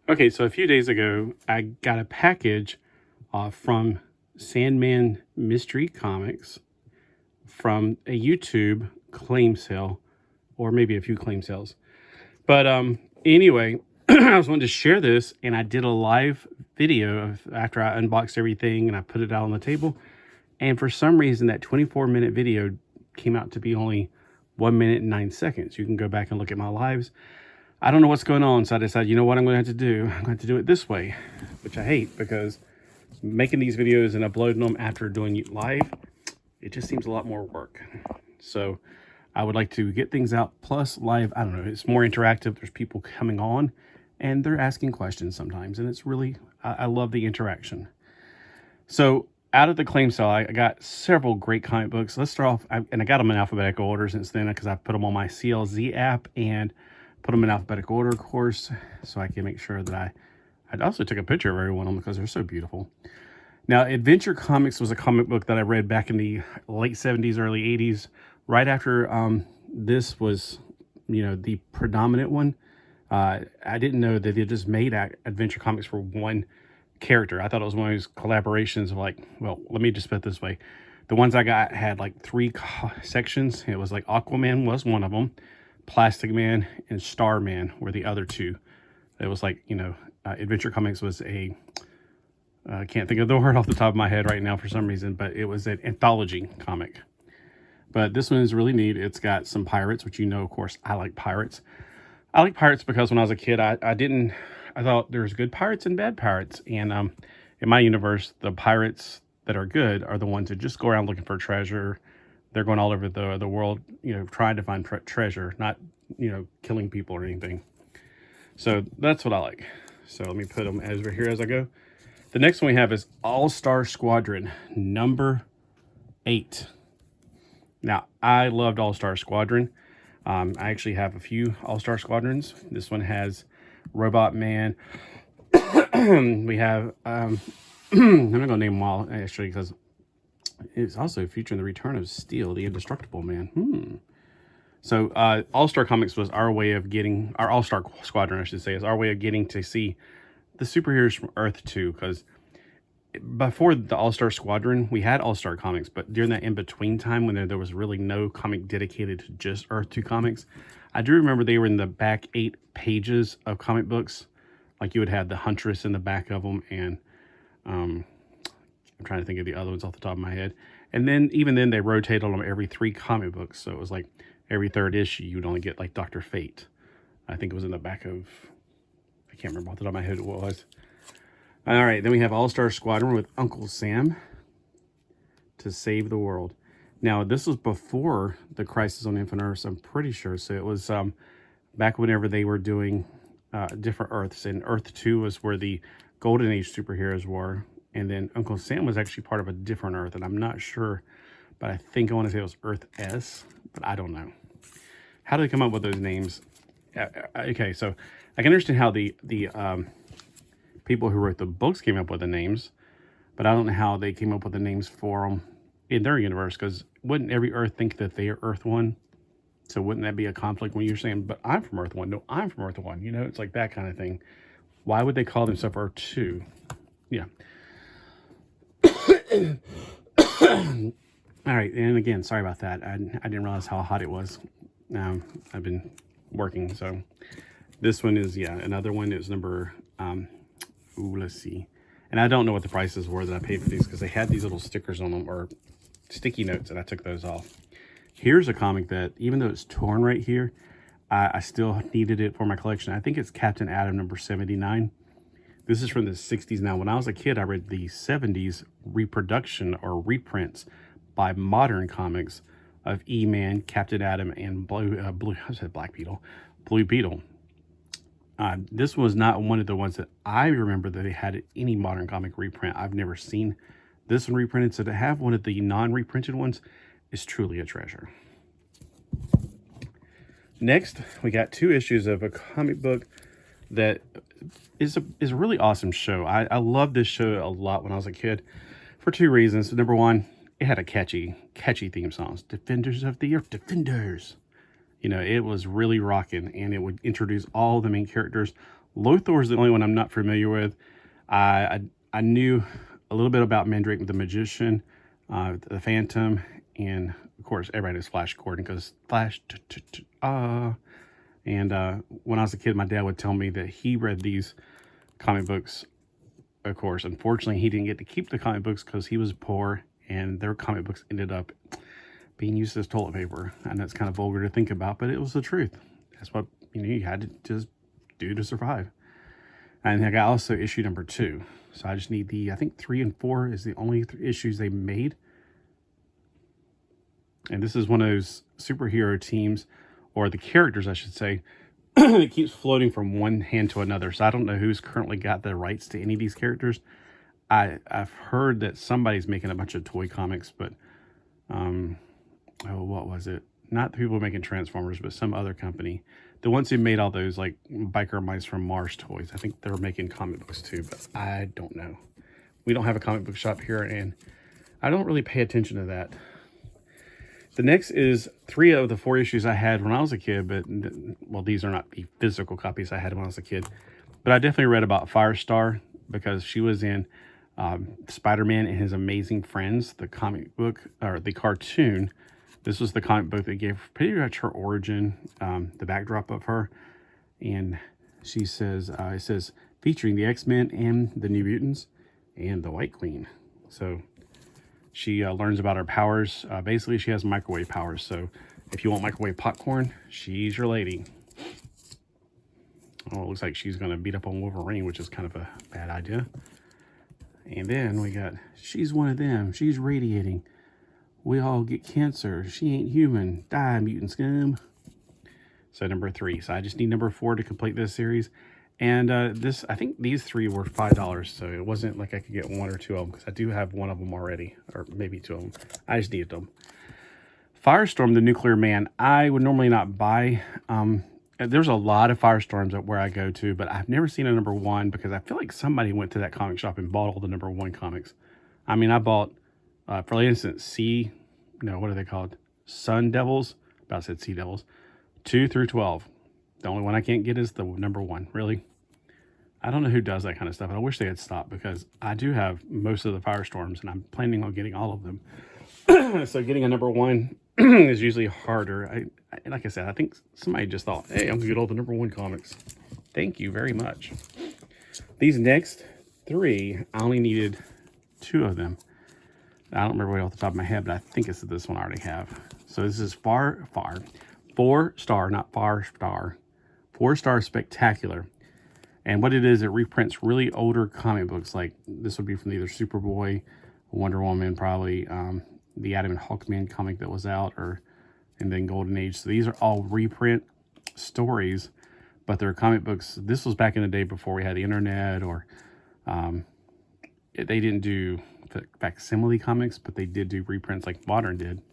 Okay, so a few days ago, I got a package from SandmanMysteryComics from a YouTube claim sale, or maybe a few claim sales. But anyway, I was wanting to share this, and I did a live video after I unboxed everything and I put it out on the table. And for some reason, that 24-minute video came out to be only 1 minute and 9 seconds. You can go back and look at my lives. I don't know what's going on, so I decided, you know what I'm going to have to do? I'm going to have to do it this way, which I hate because making these videos and uploading them after doing it live, it just seems a lot more work. So I would like to get things out. Plus live, I don't know, it's more interactive. There's people coming on and they're asking questions sometimes. And it's really, I love the interaction. So out of the claim sale, I got several great comic books. Let's start off, and I got them in alphabetical order since then because I put them on my CLZ app and put them in alphabetical order, of course, so I can make sure that I also took a picture of every one of them because they're so beautiful. Now, Adventure Comics was a comic book that I read back in the late 70s, early 80s, right after this was, the predominant one. I didn't know that they just made Adventure Comics for one character. I thought it was one of those collaborations of like, well, let me just put it this way. The ones I got had like 3 sections. It was like Aquaman was one of them. Plastic Man and Starman were the other 2. It was like, Adventure Comics was I can't think of the word off the top of my head right now for some reason, but it was an anthology comic. But this one is really neat. It's got some pirates, which of course, I like pirates. I like pirates because when I was a kid, I thought there's good pirates and bad pirates. And in my universe, the pirates that are good are the ones that just go around looking for treasure. They're going all over the world, trying to find treasure, not, killing people or anything. So that's what I like. So let me put them over here as I go. The next one we have is All-Star Squadron, number 8. Now, I loved All-Star Squadron. I actually have a few All-Star Squadrons. This one has Robot Man. We have, I'm not going to name them all, actually, because it's also featuring the return of Steel, the Indestructible Man. So All-Star Comics was our way of getting, our All-Star Squadron, I should say, is our way of getting to see the superheroes from Earth 2. Because before the All-Star Squadron, we had All-Star Comics. But during that in-between time when there was really no comic dedicated to just Earth 2 comics, I do remember they were in the back 8 pages of comic books. Like you would have the Huntress in the back of them, and I'm trying to think of the other ones off the top of my head. And then, even then, they rotated them every 3 comic books. So it was like every 3rd issue, you'd only get like Dr. Fate. I think it was in the back of, I can't remember off the top of my head what it was. All right, then we have All-Star Squadron with Uncle Sam to save the world. Now, this was before the Crisis on Infinite Earths, I'm pretty sure. So it was back whenever they were doing different Earths. And Earth 2 was where the Golden Age superheroes were. And then Uncle Sam was actually part of a different Earth. And I'm not sure, but I think I want to say it was Earth S, but I don't know. How did they come up with those names? Okay, so I can understand how the people who wrote the books came up with the names, but I don't know how they came up with the names for them in their universe, because wouldn't every Earth think that they are Earth 1? So wouldn't that be a conflict when you're saying, but I'm from Earth 1? No, I'm from Earth 1. It's like that kind of thing. Why would they call themselves Earth 2? Yeah. All right, and again, sorry about that. I didn't realize how hot it was. I've been working, so this one is, another one is number, let's see. And I don't know what the prices were that I paid for these, because they had these little stickers on them, or sticky notes, and I took those off. Here's a comic that, even though it's torn right here, I still needed it for my collection. I think it's Captain Atom number 79. This is from the 60s. Now, when I was a kid, I read the 70s reproduction or reprints by Modern Comics of E-Man, Captain Atom, and Black Beetle, Blue Beetle. This was not one of the ones that I remember that they had any Modern Comic reprint. I've never seen this one reprinted, so to have one of the non-reprinted ones is truly a treasure. Next, we got 2 issues of a comic book that is a really awesome show. I loved this show a lot when I was a kid for 2 reasons. Number one, it had a catchy theme song. Defenders of the Earth, Defenders. It was really rocking, and it would introduce all the main characters Lothar is the only one I'm not familiar with. I knew a little bit about Mandrake the Magician, the Phantom, and of course everybody knows Flash Gordon because Flash. And when I was a kid, my dad would tell me that he read these comic books. Of course, unfortunately, he didn't get to keep the comic books because he was poor, and their comic books ended up being used as toilet paper. I know it's kind of vulgar to think about, but it was the truth. That's what you had to just do to survive. And I got also issue number 2. So I just need I think 3 and 4 is the only issues they made. And this is one of those superhero teams, or the characters, I should say, it keeps floating from one hand to another. So I don't know who's currently got the rights to any of these characters. I've heard that somebody's making a bunch of toy comics, but, what was it? Not the people making Transformers, but some other company. The ones who made all those, like, Biker Mice from Mars toys. I think they're making comic books too, but I don't know. We don't have a comic book shop here, and I don't really pay attention to that. The next is 3 of the 4 issues I had when I was a kid, but, well, these are not the physical copies I had when I was a kid. But I definitely read about Firestar because she was in Spider-Man and His Amazing Friends, the comic book, or the cartoon. This was the comic book that gave pretty much her origin, the backdrop of her. And she says, it says, featuring the X-Men and the New Mutants and the White Queen. So she learns about her powers. Basically, she has microwave powers. So if you want microwave popcorn, she's your lady. Oh, it looks like she's going to beat up on Wolverine, which is kind of a bad idea. And then we got, she's one of them. She's radiating. We all get cancer. She ain't human. Die, mutant scum. So number 3. So I just need number 4 to complete this series. And I think these 3 were $5. So it wasn't like I could get 1 or 2 of them, because I do have 1 of them already, or maybe 2 of them. I just needed them. Firestorm, the Nuclear Man, I would normally not buy. There's a lot of Firestorms at where I go to, but I've never seen a number 1 because I feel like somebody went to that comic shop and bought all the number 1 comics. I mean, I bought, for instance, what are they called? Sun Devils. About said Sea Devils. 2 through 12. The only one I can't get is the number 1. Really? I don't know who does that kind of stuff. And I wish they had stopped, because I do have most of the Firestorms and I'm planning on getting all of them. So getting a number 1 is usually harder. Like I said, I think somebody just thought, hey, I'm gonna get all the number 1 comics. Thank you very much. These next 3, I only needed 2 of them. I don't remember what off the top of my head, but I think it's this one I already have. So this is 4-star, not Far Star. 4-star Spectacular. And what it is, it reprints really older comic books. Like this would be from either Superboy, Wonder Woman, probably the Adam and Hawkman comic that was out, and then Golden Age. So these are all reprint stories, but they're comic books. This was back in the day before we had the internet, or they didn't do facsimile comics, but they did do reprints like Modern did.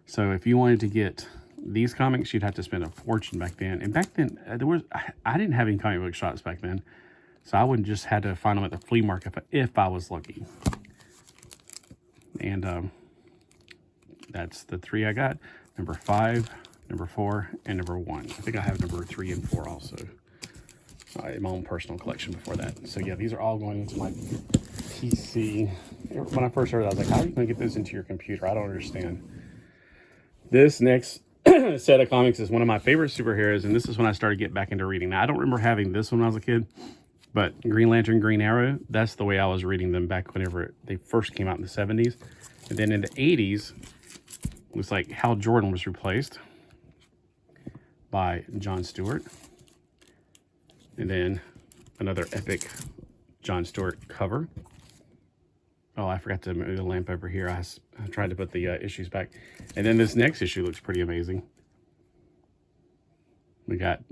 So if you wanted to get these comics, you'd have to spend a fortune back then. And back then, I didn't have any comic book shops back then, so I would just had to find them at the flea market if I was lucky. And that's the 3 I got. Number 5, number 4, and number 1. I think I have number 3 and 4 also. My own personal collection before that. So yeah, these are all going into my PC. When I first heard it, I was like, how are you going to get this into your computer? I don't understand. This next set of comics is one of my favorite superheroes, and this is when I started getting back into reading. Now, I don't remember having this when I was a kid, but Green Lantern, Green Arrow, that's the way I was reading them back whenever they first came out in the 70s. And then in the 80s, it was like Hal Jordan was replaced by John Stewart. And then another epic John Stewart cover. Oh, I forgot to move the lamp over here. I tried to put the issues back. And then this next issue looks pretty amazing. We got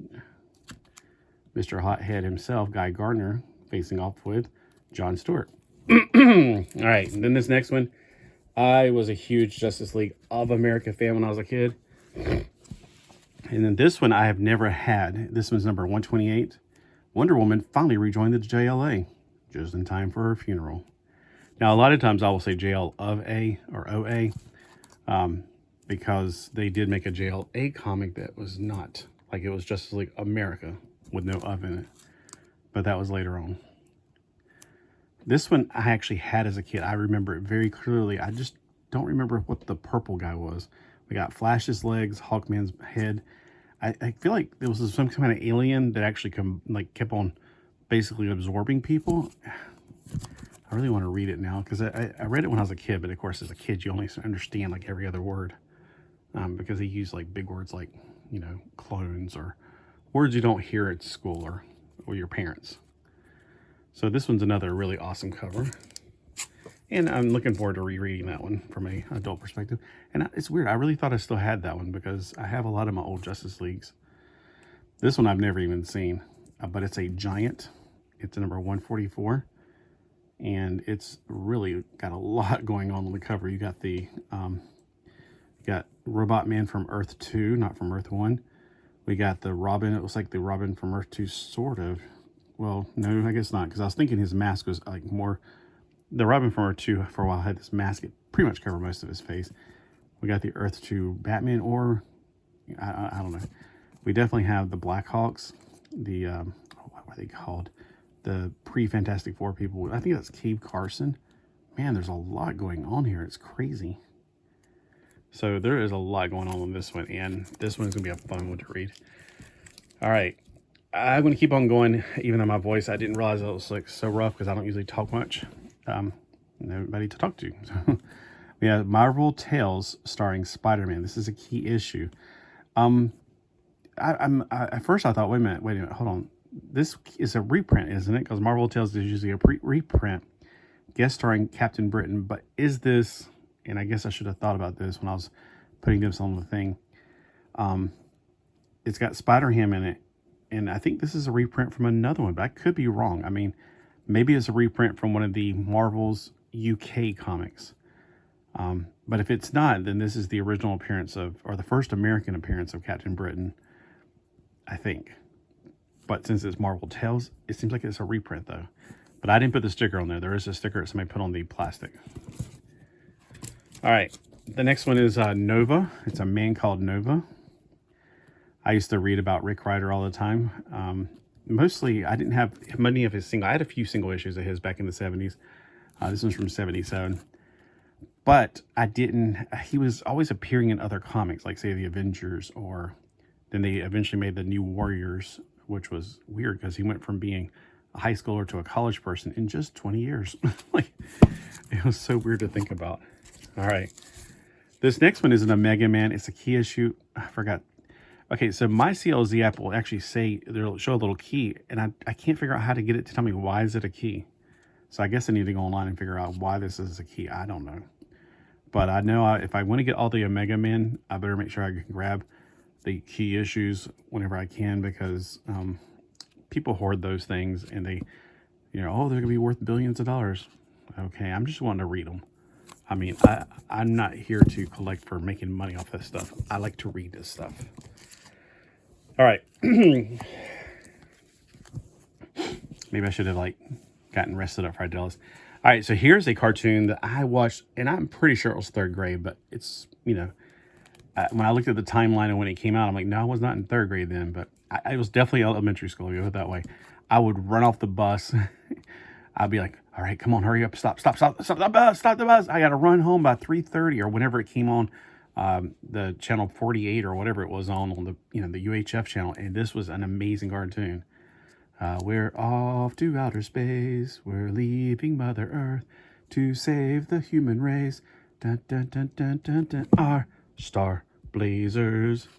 Mr. Hothead himself, Guy Gardner, facing off with John Stewart. All right, and then this next one. I was a huge Justice League of America fan when I was a kid. And then this one I have never had. This one's number 128. Wonder Woman finally rejoined the JLA, just in time for her funeral. Now, a lot of times I will say JL of A or OA, because they did make a JLA comic that was not, like it was Justice League America with no of in it. but that was later on. This one I actually had as a kid. I remember it very clearly. I just don't remember what the purple guy was. We got Flash's legs, Hawkman's head. I feel like there was some kind of alien that actually kept on basically absorbing people. I really want to read it now because I read it when I was a kid, but of course as a kid you only understand like every other word because he used like big words like, you know, clones or words you don't hear at school or your parents. So this one's another really awesome cover. And I'm looking forward to rereading that one from an adult perspective. And it's weird. I really thought I still had that one because I have a lot of my old Justice Leagues. This one I've never even seen, but it's a giant. It's a number 144. And it's really got a lot going on the cover. You got the got Robot Man from Earth 2, not from Earth 1. We got the Robin. It looks like the Robin from Earth 2, sort of. Well, no, I guess not, because I was thinking his mask was like more... The Robin from Earth 2 for a while had this mask. It pretty much covered most of his face. We got the Earth 2 Batman, or... I don't know. We definitely have the Blackhawks. The... what are they called? The pre-Fantastic Four people. I think that's Cave Carson. Man, there's a lot going on here. It's crazy. So there is a lot going on this one, and this one's going to be a fun one to read. All right. I'm going to keep on going, even though my voice, I didn't realize it was like so rough because I don't usually talk much. Nobody to talk to. So we have Marvel Tales starring Spider-Man. This is a key issue. At first I thought, wait a minute, hold on. This is a reprint, isn't it? Because Marvel Tales is usually a reprint, guest starring Captain Britain. But is this, and I guess I should have thought about this when I was putting this on the thing. It's got Spider-Ham in it. And I think this is a reprint from another one, but I could be wrong. I mean, maybe it's a reprint from one of the Marvel's UK comics. But if it's not, then this is the original appearance of, or the first American appearance of Captain Britain, I think. But since it's Marvel Tales, it seems like it's a reprint, though. But I didn't put the sticker on there. There is a sticker that somebody put on the plastic. All right. The next one is Nova. It's a man called Nova. I used to read about Rick Rider all the time. Mostly, I didn't have many of his single. I had a few single issues of his back in the 70s. This one's from 77. But I didn't... He was always appearing in other comics, like, say, the Avengers, or... Then they eventually made the New Warriors, which was weird because he went from being a high schooler to a college person in just 20 years. Like, it was so weird to think about. All right. This next one isn't a Mega Man. It's a key issue. I forgot. Okay, so my CLZ app will actually say, they'll show a little key, and I can't figure out how to get it to tell me why is it a key. So I guess I need to go online and figure out why this is a key. I don't know. But I know if I want to get all the Omega Men, I better make sure I can grab the key issues whenever I can, because people hoard those things and they, you know, oh, they're going to be worth billions of dollars. Okay, I'm just wanting to read them. I mean, I'm not here to collect for making money off this stuff. I like to read this stuff. All right. Maybe I should have gotten rested up for I did all this. All right, so here's a cartoon that I watched, and I'm pretty sure it was third grade, but it's, you know, when I looked at the timeline and when it came out, I'm like, no, I was not in third grade then, but I was definitely elementary school, you know, that way. I would run off the bus. I'd be like, all right, come on, hurry up, stop the bus. I got to run home by 3:30 or whenever it came on. The channel 48 or whatever it was on the, you know, the UHF channel. And this was an amazing cartoon. We're off to outer space. We're leaving Mother Earth to save the human race. Dun, dun, dun, dun, dun, dun. Our star blazers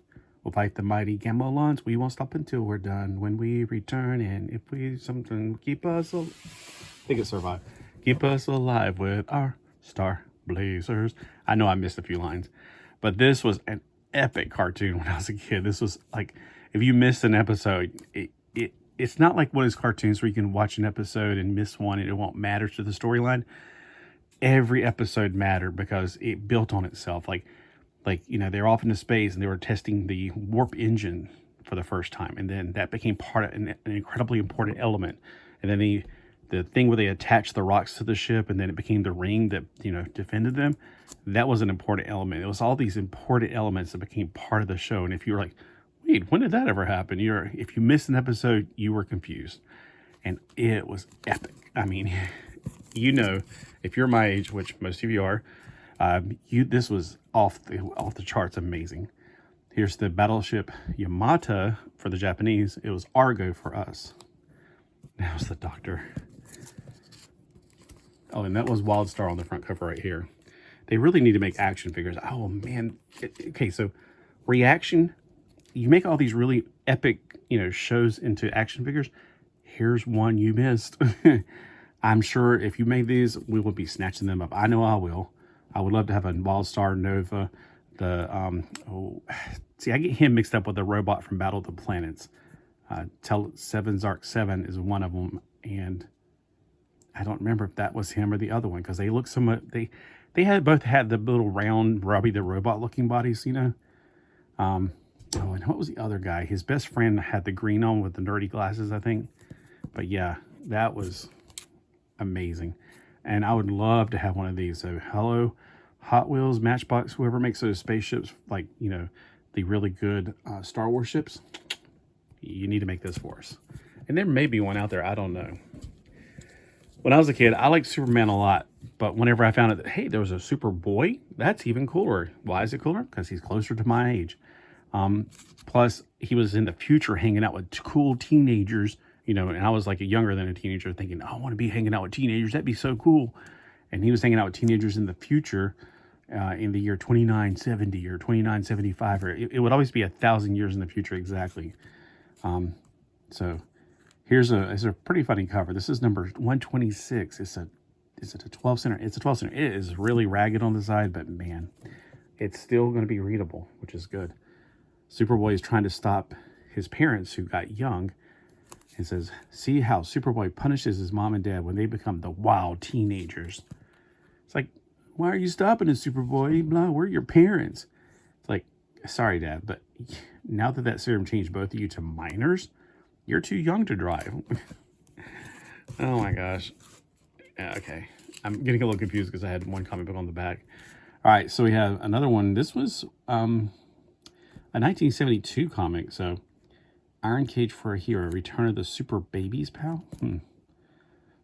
will fight the mighty Gamelons. We won't stop until we're done. When we return, and if we something keep us alive. I think it survived. Keep us alive with our star blazers. I know I missed a few lines. But this was an epic cartoon when I was a kid. This was like, if you missed an episode, it's not like one of those cartoons where you can watch an episode and miss one and it won't matter to the storyline. Every episode mattered because it built on itself. Like you know, they were off into space and they were testing the warp engine for the first time. And then that became part of an incredibly important element. And then the thing where they attached the rocks to the ship and then it became the ring that, you know, defended them. That was an important element. It was all these important elements that became part of the show. And if you were like, wait, when did that ever happen? If you missed an episode, you were confused. and it was epic. I mean, you know, if you're my age, which most of you are, this was off the charts amazing. Here's the battleship Yamata for the Japanese. It was Argo for us. That was the Doctor. Oh, and that was Wild Star on the front cover right here. They really need to make action figures. Oh, man. Okay, so reaction. You make all these really epic, shows into action figures. Here's one you missed. I'm sure if you made these, we will be snatching them up. I know I will. I would love to have a Wild Star Nova. See, I get him mixed up with the robot from Battle of the Planets. Seven Zark 7 is one of them, and I don't remember if that was him or the other one, because they look so much. They both had the little round Robbie the Robot looking bodies, and what was the other guy? His best friend had the green on with the nerdy glasses, I think. But yeah, that was amazing, and I would love to have one of these. So hello, Hot Wheels, Matchbox, whoever makes those spaceships, like the really good Star Wars ships. You need to make this for us. And there may be one out there, I don't know. When I was a kid, I liked Superman a lot, but whenever I found out that, hey, there was a Superboy, that's even cooler. Why is it cooler? Because he's closer to my age. Plus, he was in the future hanging out with cool teenagers, and I was like younger than a teenager thinking, oh, I want to be hanging out with teenagers. That'd be so cool. And he was hanging out with teenagers in the future in the year 2970 or 2975, or it would always be 1,000 years in the future exactly. So here's a pretty funny cover. This is number 126. Is it a 12 center? It's a 12 center. It is really ragged on the side, but man, it's still going to be readable, which is good. Superboy is trying to stop his parents who got young. It says, see how Superboy punishes his mom and dad when they become the wild teenagers. It's like, why are you stopping us, Superboy? Blah, we're your parents. It's like, sorry, Dad, but now that serum changed both of you to minors, you're too young to drive. Oh my gosh. Okay. I'm getting a little confused because I had one comic book on the back. All right, so we have another one. This was a 1972 comic. So Iron Cage for a Hero, Return of the Super Babies, pal.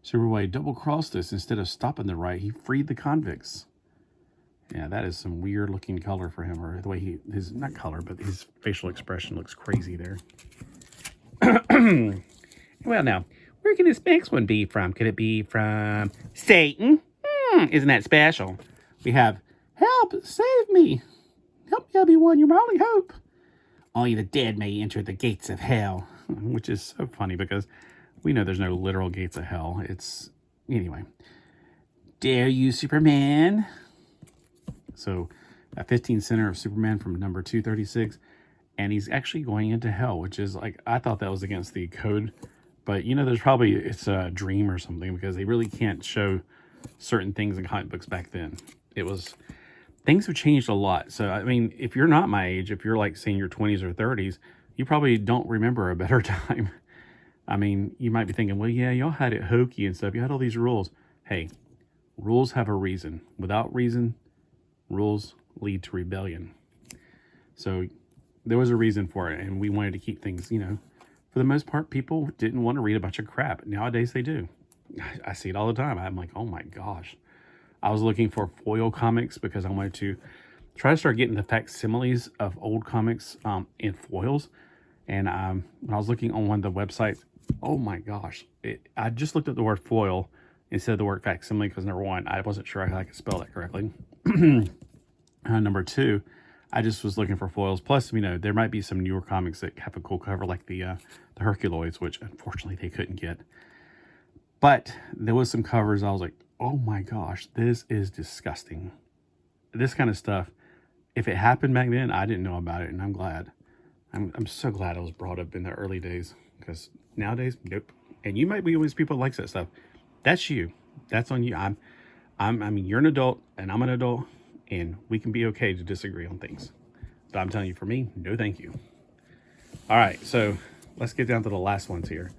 Superboy double-crossed us. Instead of stopping the right, he freed the convicts. Yeah, that is some weird-looking color for him, or the way his not color, but his facial expression looks crazy there. Well, now, where can this next one be from? Could it be from Satan? Isn't that special? We have, help, save me. Help me, Obi-Wan, you're my only hope. Only the dead may enter the gates of hell. Which is so funny because we know there's no literal gates of hell. Anyway. Dare you, Superman? So, a 15 center of Superman from number 236. And he's actually going into hell, which is like, I thought that was against the code. But, it's a dream or something because they really can't show certain things in comic books back then. Things have changed a lot. So, I mean, if you're not my age, if you're like, say, in your 20s or 30s, you probably don't remember a better time. I mean, you might be thinking, well, yeah, y'all had it hokey and stuff. You had all these rules. Hey, rules have a reason. Without reason, rules lead to rebellion. So there was a reason for it, and we wanted to keep things, for the most part, people didn't want to read a bunch of crap. Nowadays, they do. I see it all the time. I'm like, oh my gosh. I was looking for foil comics because I wanted to try to start getting the facsimiles of old comics in foils. And when I was looking on one of the websites, oh my gosh, I just looked at the word foil instead of the word facsimile because number one, I wasn't sure I could spell that correctly. Number two, I just was looking for foils. Plus, there might be some newer comics that have a cool cover like the Herculoids, which unfortunately they couldn't get. But there was some covers I was like, oh my gosh, this is disgusting. This kind of stuff, if it happened back then, I didn't know about it, and I'm glad. I'm so glad I was brought up in the early days, because nowadays, nope. And you might be one of these people that likes that stuff. That's you. That's on you. I mean, you're an adult, and I'm an adult, and we can be okay to disagree on things. But I'm telling you, for me, no thank you. All right, so let's get down to the last ones here.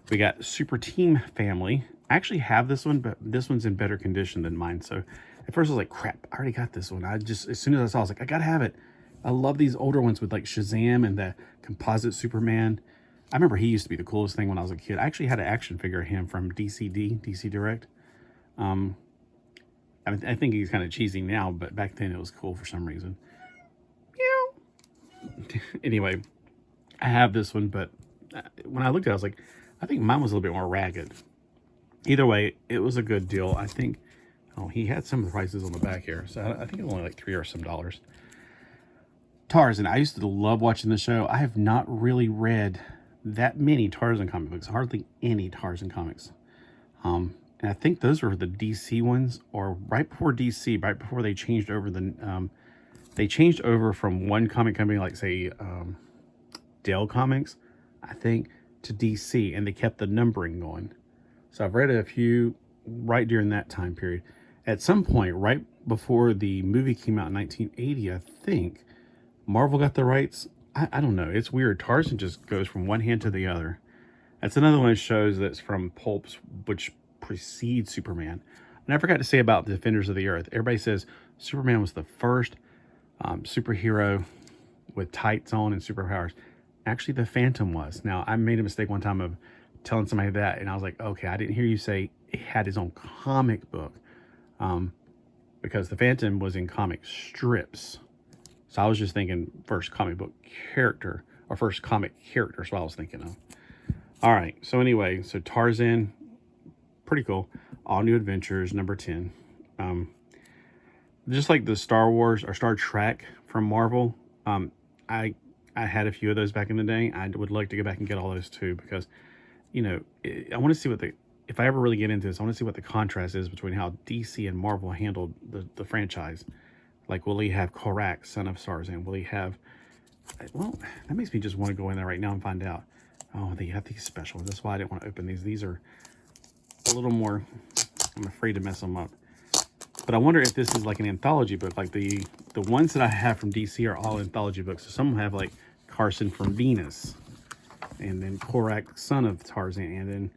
We got Super Team Family. I actually have this one, but this one's in better condition than mine. So at first I was like, crap, I already got this one. As soon as I saw it, I was like, I gotta have it. I love these older ones with like Shazam and the composite Superman. I remember he used to be the coolest thing when I was a kid. I actually had an action figure of him from DC Direct. I think he's kind of cheesy now, but back then it was cool for some reason. Anyway, I have this one, but when I looked at it, I was like, I think mine was a little bit more ragged. Either way, it was a good deal. I think, oh, he had some of the prices on the back here. So I think it was only like $3 or some dollars. Tarzan. I used to love watching the show. I have not really read that many Tarzan comic books. Hardly any Tarzan comics. And I think those were the DC ones, or right before DC, right before they changed over they changed over from one comic company, like say Dell Comics, I think, to DC, and they kept the numbering going. So I've read a few right during that time period. At some point, right before the movie came out in 1980, I think, Marvel got the rights. I don't know. It's weird. Tarzan just goes from one hand to the other. That's another one of those shows that's from pulps, which precedes Superman. And I forgot to say about the Defenders of the Earth. Everybody says Superman was the first superhero with tights on and superpowers. Actually, the Phantom was. Now, I made a mistake one time of telling somebody that, and I was like, okay, I didn't hear you say it had his own comic book, because the Phantom was in comic strips. So I was just thinking first comic book character, or first comic character, is what I was thinking of. All right, so anyway, so Tarzan, pretty cool. All New Adventures, number 10. Just like the Star Wars or Star Trek from Marvel, I had a few of those back in the day. I would like to go back and get all those too, because, you know, I want to see what if I ever really get into this, I want to see what the contrast is between how DC and Marvel handled the franchise. Like, will he have Korak, son of Tarzan? Will he have, well, that makes me just want to go in there right now and find out. Oh, they have these special ones. That's why I didn't want to open these. These are a little more, I'm afraid to mess them up. But I wonder if this is like an anthology book. Like the ones that I have from DC are all anthology books. So some have like Carson from Venus, and then Korak, son of Tarzan, and then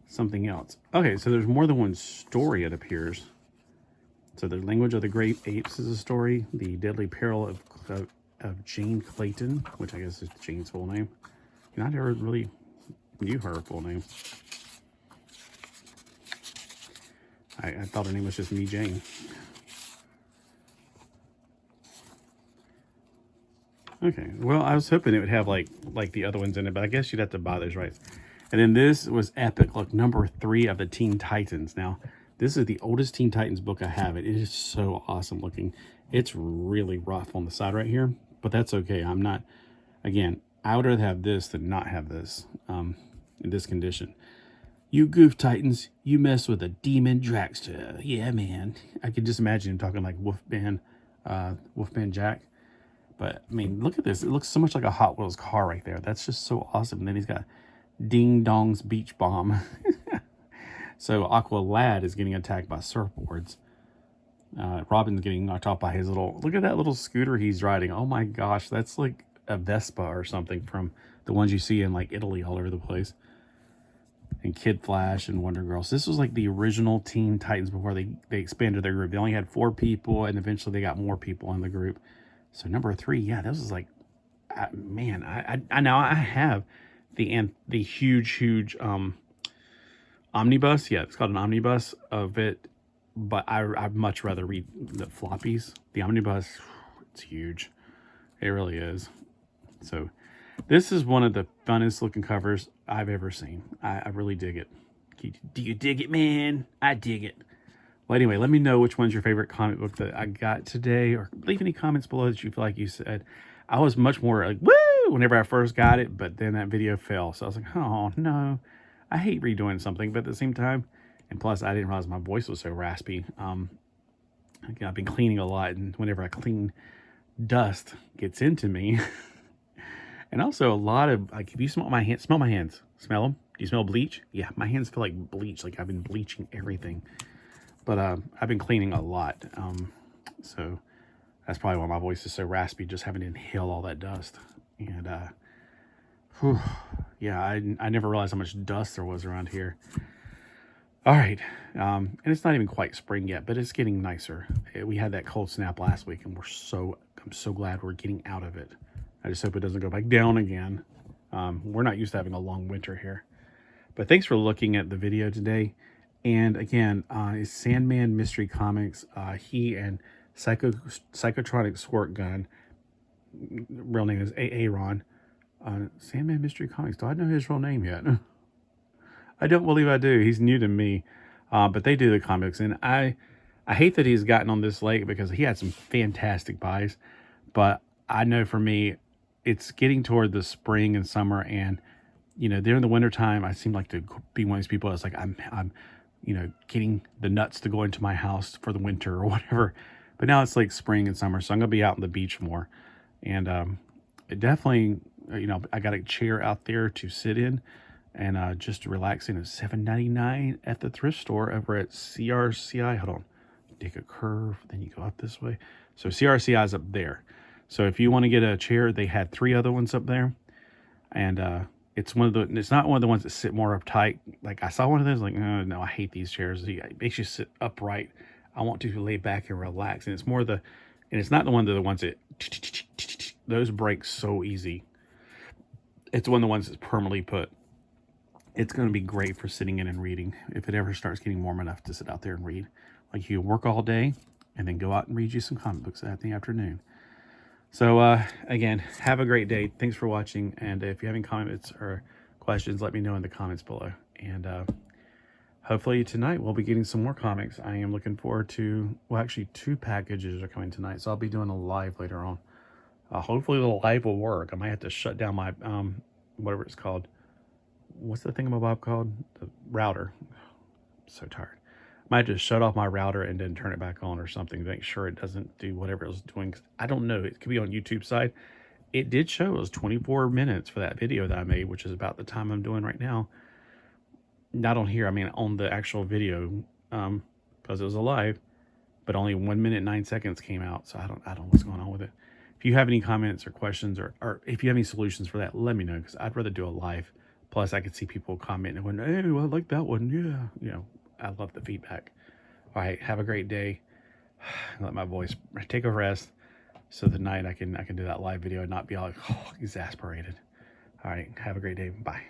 something else. Okay, so there's more than one story, it appears. So the Language of the Great Apes is a story. The Deadly Peril of Jane Clayton, which I guess is Jane's full name. You know, I never really knew her full name. I thought her name was just Me Jane. Okay, well, I was hoping it would have like the other ones in it, but I guess you'd have to buy those rights. And then this was epic. Look, number 3 of the Teen Titans. Now, this is the oldest Teen Titans book I have. It is so awesome looking. It's really rough on the side right here, but that's okay. I'm not, again, I would rather have this than not have this in this condition. You goof Titans, you mess with a demon dragster. Yeah, man. I could just imagine him talking like Wolfman Jack. But, I mean, look at this. It looks so much like a Hot Wheels car right there. That's just so awesome. And then he's got Ding Dong's Beach Bomb. So, Aqua Lad is getting attacked by surfboards. Robin's getting knocked off by his little... Look at that little scooter he's riding. Oh, my gosh. That's like a Vespa or something from the ones you see in, like, Italy all over the place. And Kid Flash and Wonder Girl. So this was like the original Teen Titans before they expanded their group. They only had 4 people, and eventually they got more people in the group. So number 3, yeah, this was like, man, I now I have the huge omnibus. Yeah, it's called an omnibus of it, but I'd much rather read the floppies. The omnibus, it's huge. It really is. So this is one of the funnest looking covers I've ever seen. I really dig it. Do you dig it, man? I dig it. Well, anyway, let me know which one's your favorite comic book that I got today, or leave any comments below that you feel like you said. I was much more like, woo, whenever I first got it, but then that video fell. So I was like, oh, no. I hate redoing something, but at the same time, and plus I didn't realize my voice was so raspy. I've been cleaning a lot, and whenever I clean, dust gets into me. And also a lot of, like, if you smell my hands, smell them. Do you smell bleach? Yeah, my hands feel like bleach, like I've been bleaching everything. But I've been cleaning a lot, so that's probably why my voice is so raspy, just having to inhale all that dust. And, yeah, I never realized how much dust there was around here. All right, and it's not even quite spring yet, but it's getting nicer. We had that cold snap last week, and I'm so glad we're getting out of it. I just hope it doesn't go back down again. We're not used to having a long winter here. But thanks for looking at the video today. And again, it's Sandman Mystery Comics. He and Psychotronic Squirt Gun, real name is Aaron. Sandman Mystery Comics. Do I know his real name yet? I don't believe I do. He's new to me. But they do the comics. And I hate that he's gotten on this late because he had some fantastic buys. But I know for me, it's getting toward the spring and summer. And, you know, during the wintertime, I seem like to be one of these people that's like, I'm you know, getting the nuts to go into my house for the winter or whatever. But now it's like spring and summer. So I'm going to be out on the beach more. And it definitely, you know, I got a chair out there to sit in and just relaxing. It's $7.99 at the thrift store over at CRCI. Hold on. Take a curve, then you go up this way. So CRCI is up there. So if you want to get a chair, they had 3 other ones up there. And it's not one of the ones that sit more uptight. Like I saw one of those, like, oh, no, I hate these chairs. It makes you sit upright. I want to lay back and relax. And it's more and it's not the ones that those break so easy. It's one of the ones that's permanently put. It's going to be great for sitting in and reading if it ever starts getting warm enough to sit out there and read. Like you work all day and then go out and read you some comic books in the afternoon. So again, have a great day. Thanks for watching. And if you have any comments or questions, let me know in the comments below. And hopefully tonight we'll be getting some more comics. I am looking forward to, well, actually 2 packages are coming tonight. So I'll be doing a live later on. Hopefully the live will work. I might have to shut down my, whatever it's called. What's the thingamabob called? The router. I'm so tired. Might just shut off my router and then turn it back on or something to make sure it doesn't do whatever it was doing. I don't know. It could be on YouTube side. It did show it was 24 minutes for that video that I made, which is about the time I'm doing right now. Not on here. I mean, on the actual video, because it was a live, but only 1 minute, 9 seconds came out. So I don't know what's going on with it. If you have any comments or questions or if you have any solutions for that, let me know, because I'd rather do a live. Plus, I could see people commenting and going, hey, well, I like that one. Yeah. You know, I love the feedback. All right. Have a great day. Let my voice take a rest so tonight I can do that live video and not be all exasperated. All right. Have a great day. Bye.